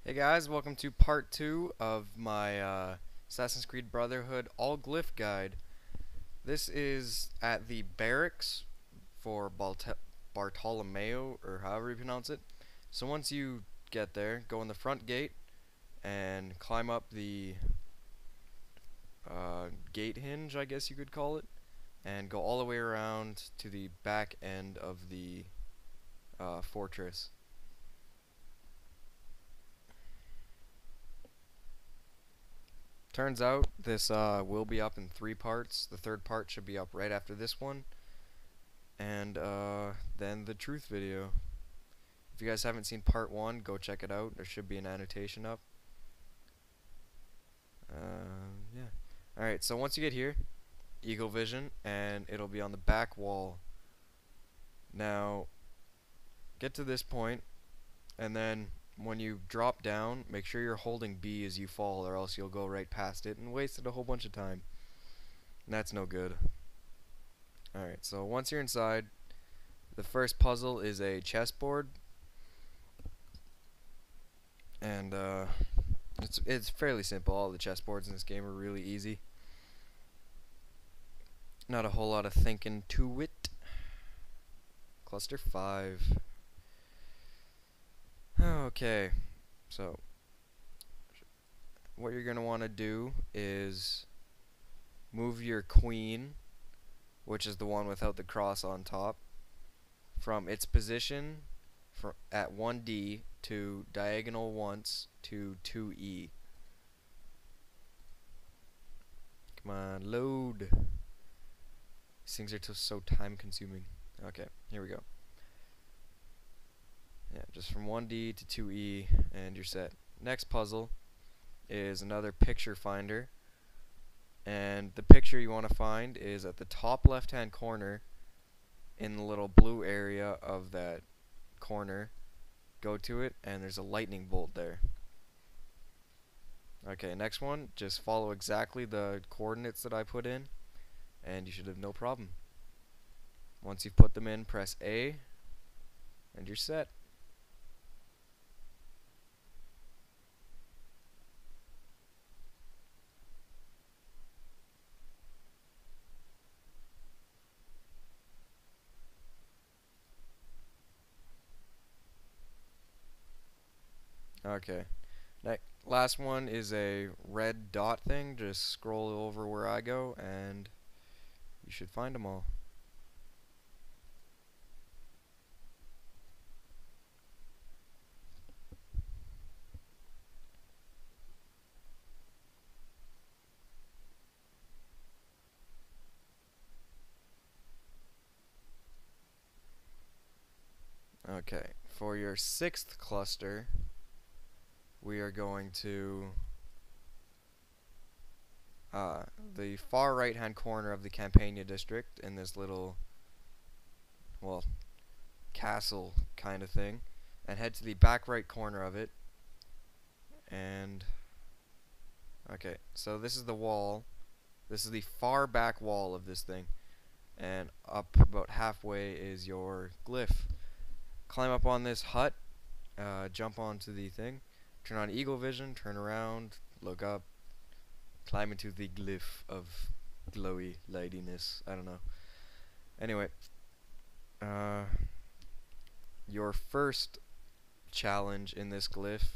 Hey guys, welcome to part 2 of my Assassin's Creed Brotherhood All Glyph Guide. This is at the barracks for Bartolomeo, or however you pronounce it. So once you get there, go in the front gate and climb up the gate hinge, I guess you could call it, and go all the way around to the back end of the fortress. Turns out this will be up in 3 parts. The third part should be up right after this one. And then the truth video. If you guys haven't seen part 1, go check it out. There should be an annotation up. Yeah. Alright, so once you get here, Eagle Vision, and it'll be on the back wall. Now, get to this point, and then when you drop down, make sure you're holding B as you fall, or else you'll go right past it and wasted a whole bunch of time. And that's no good. Alright, so once you're inside, the first puzzle is a chessboard. And it's fairly simple. All the chessboards in this game are really easy. Not a whole lot of thinking to it. Cluster 5. Okay, so what you're going to want to do is move your queen, which is the one without the cross on top, from its position at 1D to diagonal once to 2E. Come on, load. These things are so time consuming. Okay, here we go. Yeah, just from 1D to 2E and you're set. Next puzzle is another picture finder. And the picture you want to find is at the top left hand corner in the little blue area of that corner. Go to it and there's a lightning bolt there. Okay, next one, just follow exactly the coordinates that I put in and you should have no problem. Once you've put them in, press A and you're set. Okay. Last one is a red dot thing. Just scroll over where I go and you should find them all. Okay, for your 6th cluster, we are going to the far right hand corner of the Campania district in this little, well, castle kind of thing, and head to the back right corner of it. And okay, so this is the wall. This is the far back wall of this thing, and up about halfway is your glyph. Climb up on this hut, jump onto the thing, turn on eagle vision, turn around, look up, climb into the glyph of glowy lightiness. I don't know. Anyway, your first challenge in this glyph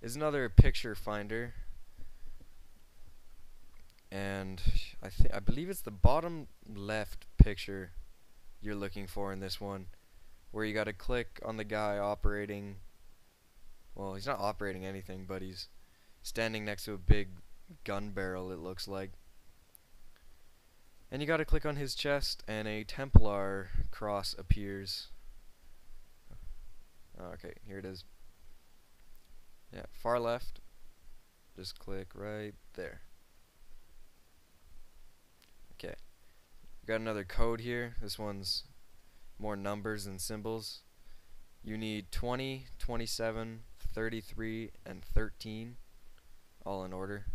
is another picture finder, and I believe it's the bottom left picture you're looking for in this one, where you gotta click on the guy operating, well, he's not operating anything, but he's standing next to a big gun barrel, it looks like. And you gotta click on his chest and a Templar cross appears. Okay, here it is. Yeah, far left. Just click right there. Okay. Got another code here. This one's more numbers than symbols. You need 20, 27, 33, and 13, all in order.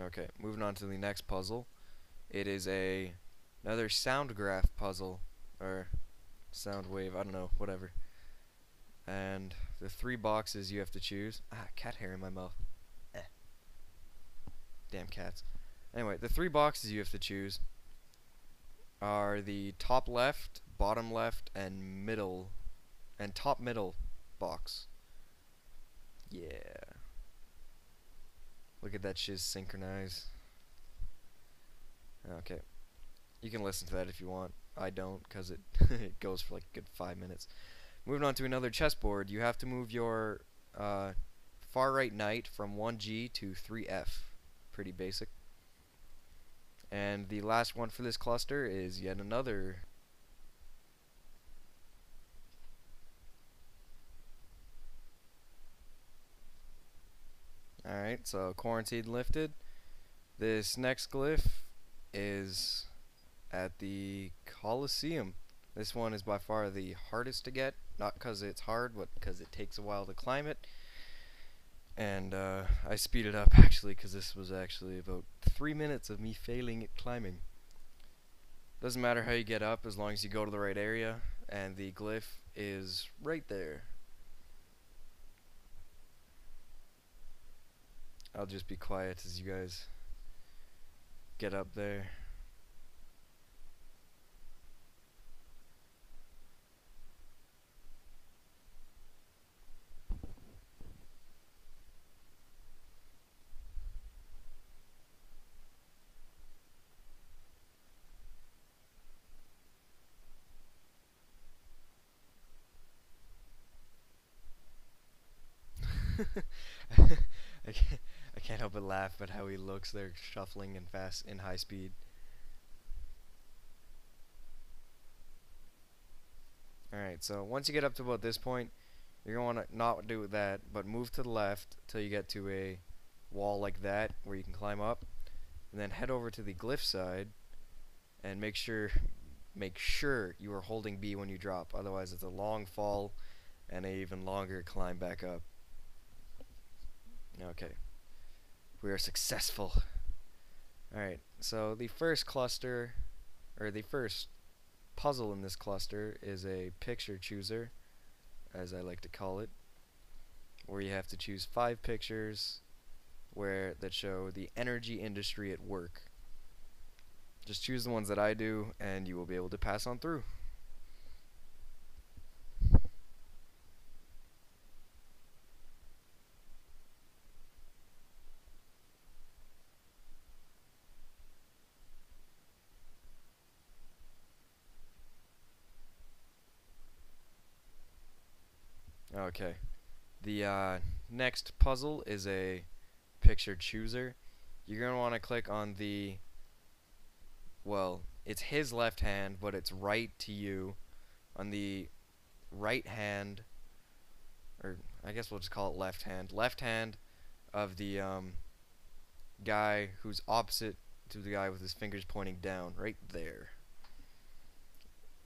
Okay, moving on to the next puzzle. It is a Another sound graph puzzle, or sound wave, I don't know, whatever. And the 3 boxes you have to choose. Ah, cat hair in my mouth. Eh. Damn cats. Anyway, the 3 boxes you have to choose are the top left, bottom left, and middle, and top middle box. Yeah. Look at that shiz synchronize. Okay. You can listen to that if you want. I don't, because it, it goes for like a good 5 minutes. Moving on to another chessboard, you have to move your far right knight from 1G to 3F. Pretty basic. And the last one for this cluster is yet another. Alright, so quarantine lifted. This next glyph is at the Colosseum. This one is by far the hardest to get, not because it's hard, but because it takes a while to climb it. And I speeded up actually because this was actually about 3 minutes of me failing at climbing. Doesn't matter how you get up as long as you go to the right area, and the glyph is right there. I'll just be quiet as you guys get up there. I can't help but laugh at how he looks there shuffling in fast in high speed. Alright, so once you get up to about this point, you're going to want to not do that, but move to the left till you get to a wall like that where you can climb up, and then head over to the glyph side and make sure you are holding B when you drop. Otherwise, it's a long fall and an even longer climb back up. Okay, we are successful. Alright, so the first cluster, or the first puzzle in this cluster, is a picture chooser, as I like to call it, where you have to choose 5 pictures that show the energy industry at work. Just choose the ones that I do, and you will be able to pass on through. Okay. The next puzzle is a picture chooser. You're going to want to click on the, well, it's his left hand, but it's right to you. On the right hand, or I guess we'll just call it left hand of the guy who's opposite to the guy with his fingers pointing down, right there.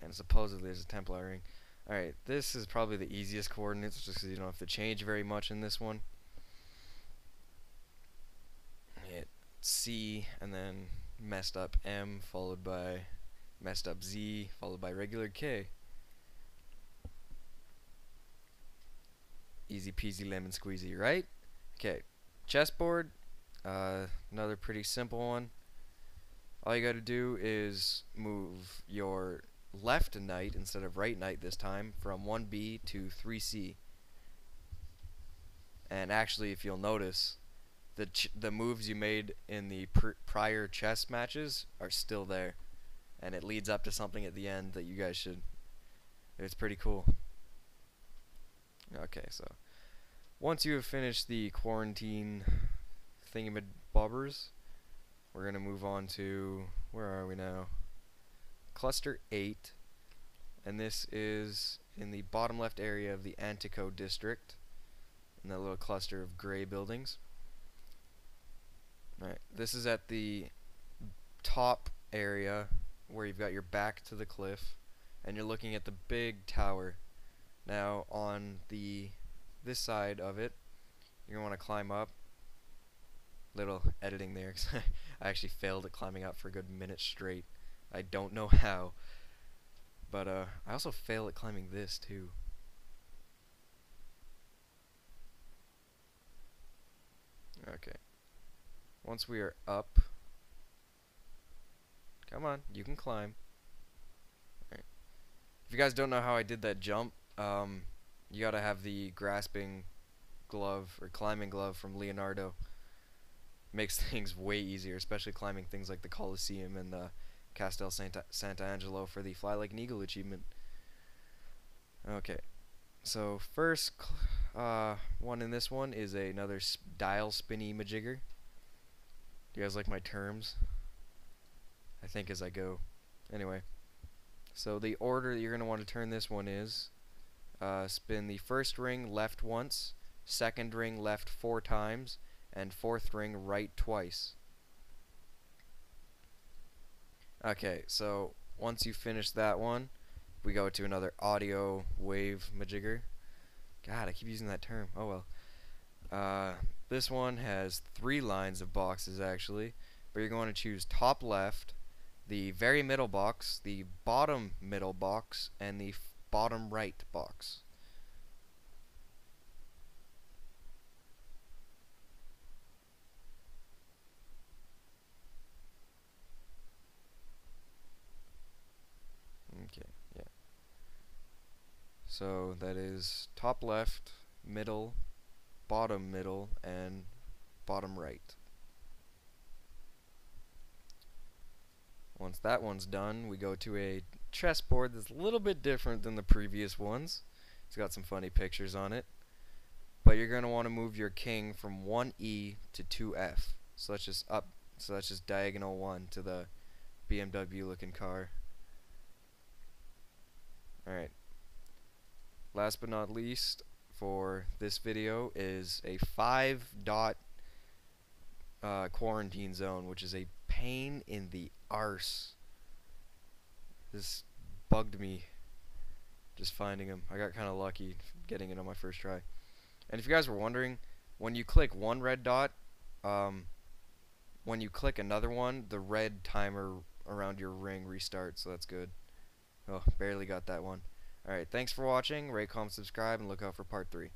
And supposedly there's a Templar ring. Alright, this is probably the easiest coordinates, just because you don't have to change very much in this one. Hit C, and then messed up M, followed by messed up Z, followed by regular K. Easy peasy lemon squeezy, right? Okay, chessboard, another pretty simple one. All you gotta do is move your left knight instead of right knight this time from 1B to 3C. And actually, if you'll notice, the moves you made in the prior chess matches are still there, and it leads up to something at the end that you guys should. It's pretty cool. Okay, so once you have finished the quarantine thingamabobbers, we're gonna move on to, where are we now? Cluster 8, and this is in the bottom left area of the Antico district, in that little cluster of gray buildings. Alright, this is at the top area where you've got your back to the cliff, and you're looking at the big tower. Now on this side of it, you're going to want to climb up. Little editing there, 'cause I actually failed at climbing up for a good minute straight. I don't know how. But I also fail at climbing this too. Okay. Once we are up, come on, you can climb. Alright. If you guys don't know how I did that jump, you gotta have the grasping glove or climbing glove from Leonardo. Makes things way easier, especially climbing things like the Colosseum and the Castel Sant'Angelo for the Fly Like an Eagle achievement. Okay, so first one in this one is another dial spinny majigger. Do you guys like my terms? I think as I go. Anyway, so the order that you're going to want to turn this one is spin the first ring left once, second ring left 4 times, and fourth ring right twice. Okay, so once you finish that one, we go to another audio wave majigger. God, I keep using that term. Oh well. This one has 3 lines of boxes actually, but you're going to choose top left, the very middle box, the bottom middle box, and the bottom right box. Okay, yeah. So that is top left, middle, bottom middle, and bottom right. Once that one's done, we go to a chessboard that's a little bit different than the previous ones. It's got some funny pictures on it. But you're going to want to move your king from 1E to 2F. So that's just up, so that's just diagonal 1 to the BMW looking car. Alright. Last but not least for this video is a 5 dot quarantine zone, which is a pain in the arse. This bugged me just finding him. I got kind of lucky getting it on my first try. And if you guys were wondering, when you click one red dot, when you click another one, the red timer around your ring restarts, so that's good. Oh, barely got that one. Alright, thanks for watching. Rate, comment, subscribe, and look out for part 3.